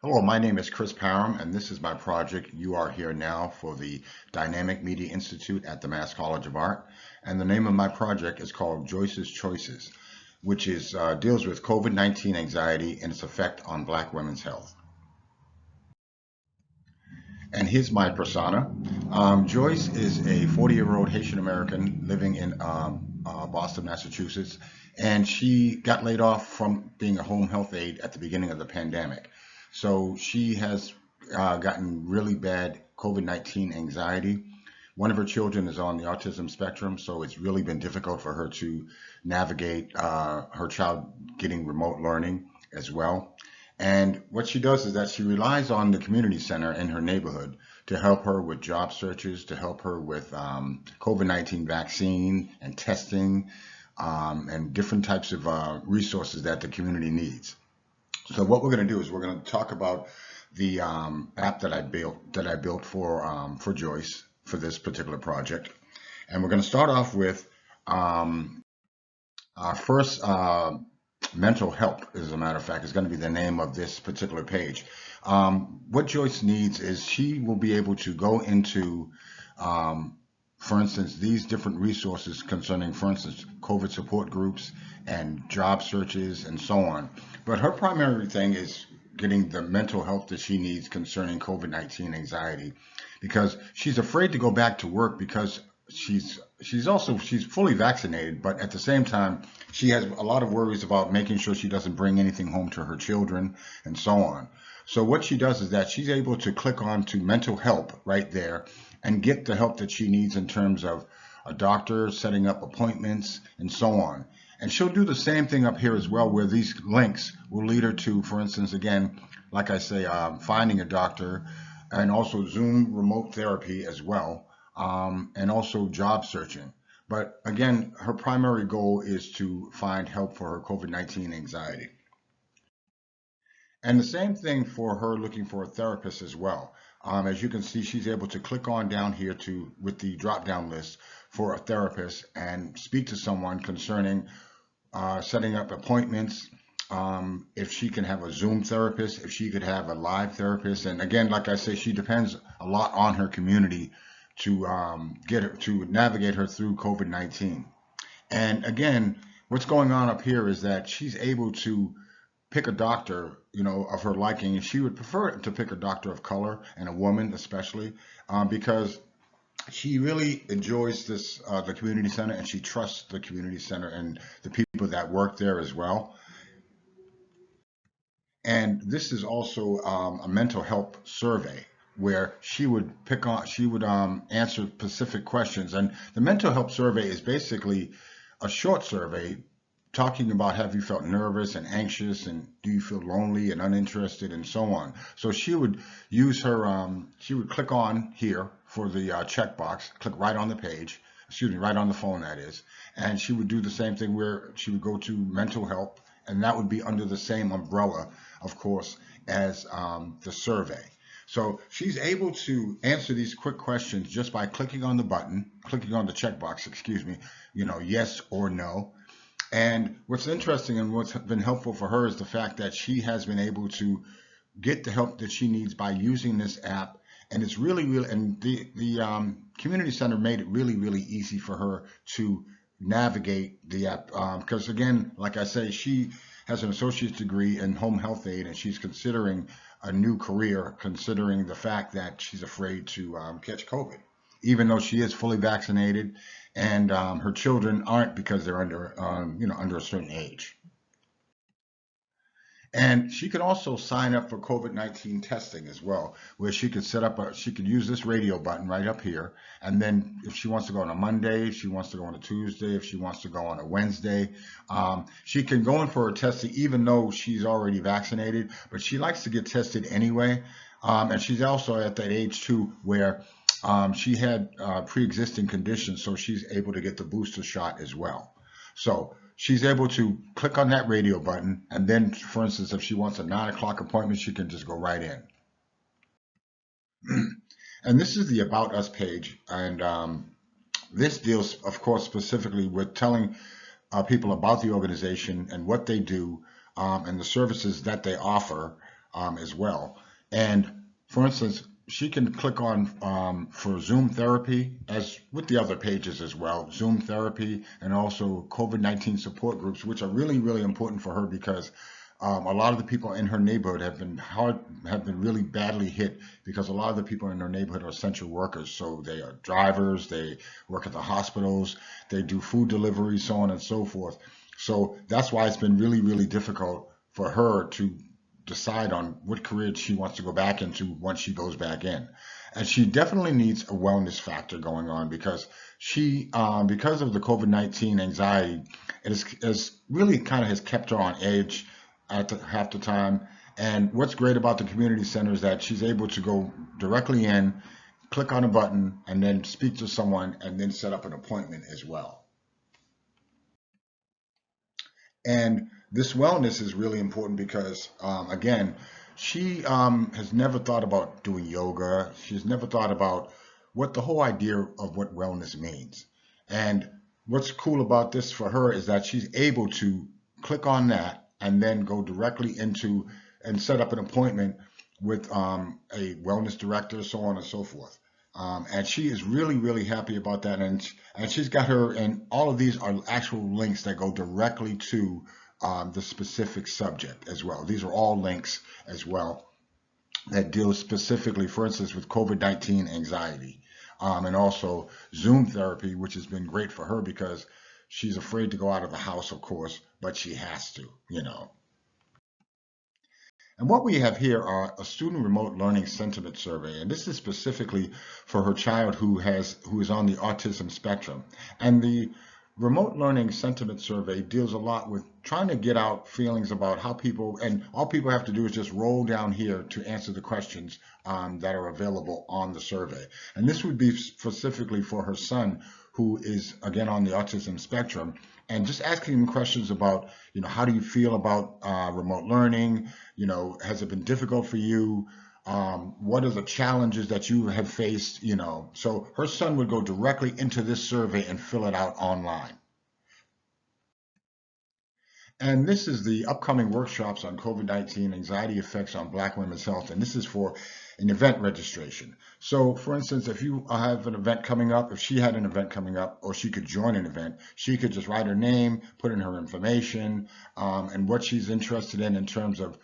Hello, my name is Chris Parham, and this is my project, You Are Here Now, for the Dynamic Media Institute at the Mass College of Art. And the name of my project is called Joyce's Choices, which deals with COVID-19 anxiety and its effect on Black women's health. And here's my persona. Joyce is a 40-year-old Haitian American living in Boston, Massachusetts, and she got laid off from being a home health aide at the beginning of the pandemic. So she has gotten really bad COVID-19 anxiety. One of her children is on the autism spectrum, so it's really been difficult for her to navigate her child getting remote learning as well. And what she does is that she relies on the community center in her neighborhood to help her with job searches, to help her with COVID-19 vaccine and testing, and different types of resources that the community needs. So what we're going to do is we're going to talk about the app that I built for Joyce for this particular project, and we're going to start off with our first mental health, as a matter of fact, is going to be the name of this particular page. What Joyce needs is she will be able to go into, for instance, these different resources concerning, for instance, COVID support groups and job searches and so on. But her primary thing is getting the mental health that she needs concerning COVID-19 anxiety, because she's afraid to go back to work because she's fully vaccinated, but at the same time she has a lot of worries about making sure she doesn't bring anything home to her children and so on. So what she does is that she's able to click on to mental help right there and get the help that she needs in terms of a doctor, setting up appointments, and so on. And she'll do the same thing up here as well, where these links will lead her to, for instance, again, like I say, finding a doctor, and also Zoom remote therapy as well, and also job searching. But again, her primary goal is to find help for her COVID-19 anxiety. And the same thing for her looking for a therapist as well. As you can see, she's able to click on down here to with the drop down list for a therapist and speak to someone concerning setting up appointments, if she can have a Zoom therapist, if she could have a live therapist. And again, like I say, she depends a lot on her community to get her to navigate her through COVID-19. And again, what's going on up here is that she's able to pick a doctor, of her liking. And she would prefer to pick a doctor of color and a woman, especially, because she really enjoys the community center, and she trusts the community center and the people that work there as well. And this is also a mental health survey where she would answer specific questions. And the mental health survey is basically a short survey talking about, have you felt nervous and anxious, and do you feel lonely and uninterested, and so on. So she would use she would click on here for the checkbox, click right on the page, excuse me, right on the phone, that is, and she would do the same thing where she would go to mental health, and that would be under the same umbrella, of course, as the survey. So she's able to answer these quick questions just by clicking on the button, clicking on the checkbox, excuse me, yes or no. And what's interesting and what's been helpful for her is the fact that she has been able to get the help that she needs by using this app. And it's really, and the community center made it really easy for her to navigate the app. Because again, like I say, she has an associate's degree in home health aid, and she's considering a new career, considering the fact that she's afraid to catch COVID, even though she is fully vaccinated, and her children aren't, because they're under a certain age. And she could also sign up for COVID-19 testing as well, where she could use this radio button right up here. And then if she wants to go on a Monday, if she wants to go on a Tuesday, if she wants to go on a Wednesday, she can go in for her testing even though she's already vaccinated, but she likes to get tested anyway. And she's also at that age too where she had pre-existing conditions, so she's able to get the booster shot as well. So she's able to click on that radio button, and then, for instance, if she wants a 9 o'clock appointment, she can just go right in. And this is the About Us page, and this deals, of course, specifically with telling people about the organization and what they do, and the services that they offer, as well. And for instance, she can click on for Zoom therapy, as with the other pages as well, Zoom therapy and also COVID-19 support groups, which are really, really important for her because a lot of the people in her neighborhood have been really badly hit because a lot of the people in her neighborhood are essential workers. So they are drivers, they work at the hospitals, they do food delivery, so on and so forth. So that's why it's been really, really difficult for her to decide on what career she wants to go back into once she goes back in. And she definitely needs a wellness factor going on because because of the COVID-19 anxiety, is really kind of has kept her on edge at half the time. And what's great about the community center is that she's able to go directly in, click on a button, and then speak to someone and then set up an appointment as well. And this wellness is really important because, again, she has never thought about doing yoga. She's never thought about what the whole idea of what wellness means. And what's cool about this for her is that she's able to click on that and then go directly into and set up an appointment with a wellness director, so on and so forth. And she is really, really happy about that. And she's got her, and all of these are actual links that go directly to the specific subject as well. These are all links as well that deal specifically, for instance, with COVID-19 anxiety, and also Zoom therapy, which has been great for her because she's afraid to go out of the house, of course, but she has to, you know. And what we have here are a student remote learning sentiment survey, and this is specifically for her child who is on the autism spectrum. And the remote learning sentiment survey deals a lot with trying to get out feelings about how people, and all people have to do is just roll down here to answer the questions that are available on the survey. And this would be specifically for her son, who is again on the autism spectrum, and just asking him questions about, how do you feel about remote learning? Has it been difficult for you? What are the challenges that you have faced? So her son would go directly into this survey and fill it out online. And this is the upcoming workshops on COVID-19 anxiety effects on Black women's health. And this is for an event registration. So for instance, if you have an event coming up, if she had an event coming up, or she could join an event, she could just write her name, put in her information, and what she's interested in terms of,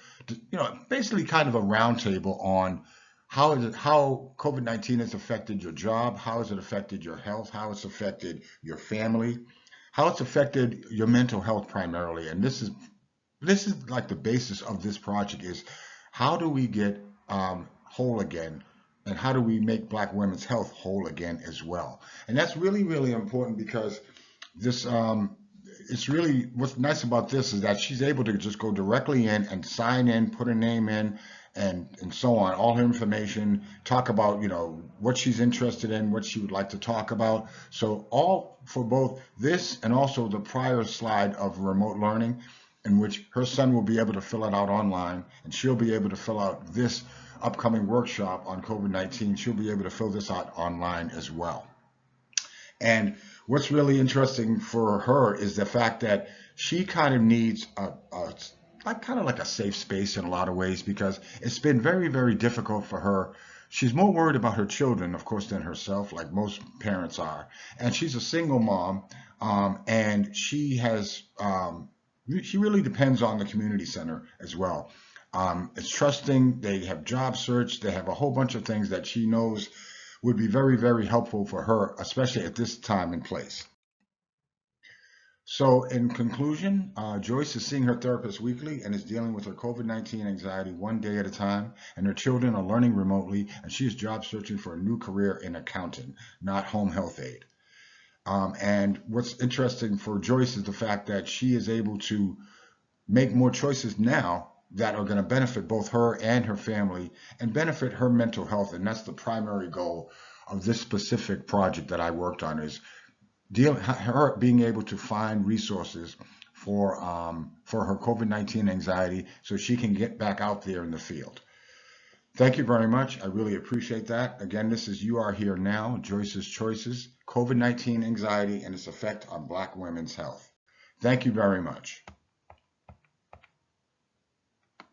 basically kind of a roundtable on how COVID-19 has affected your job, how has it affected your health, how it's affected your family, how it's affected your mental health primarily. And this is like the basis of this project is how do we get whole again, and how do we make Black women's health whole again as well. And that's really, really important because this it's really, what's nice about this is that she's able to just go directly in and sign in, put her name in, and so on, all her information, talk about, what she's interested in, what she would like to talk about. So all for both this and also the prior slide of remote learning, in which her son will be able to fill it out online, and she'll be able to fill out this upcoming workshop on COVID-19. She'll be able to fill this out online as well. And what's really interesting for her is the fact that she kind of needs like a safe space in a lot of ways because it's been very, very difficult for her. She's more worried about her children, of course, than herself, like most parents are. And she's a single mom, and she really depends on the community center as well. It's trusting. They have job search. They have a whole bunch of things that she knows would be very, very helpful for her, especially at this time and place. So in conclusion, Joyce is seeing her therapist weekly and is dealing with her COVID-19 anxiety one day at a time, and her children are learning remotely, and she is job searching for a new career in accounting, not home health aide. And what's interesting for Joyce is the fact that she is able to make more choices now that are going to benefit both her and her family and benefit her mental health. And that's the primary goal of this specific project that I worked on, is her being able to find resources for her COVID-19 anxiety so she can get back out there in the field. Thank you very much. I really appreciate that. Again, this is You Are Here Now, Joyce's Choices, COVID-19 Anxiety and its Effect on Black Women's Health. Thank you very much.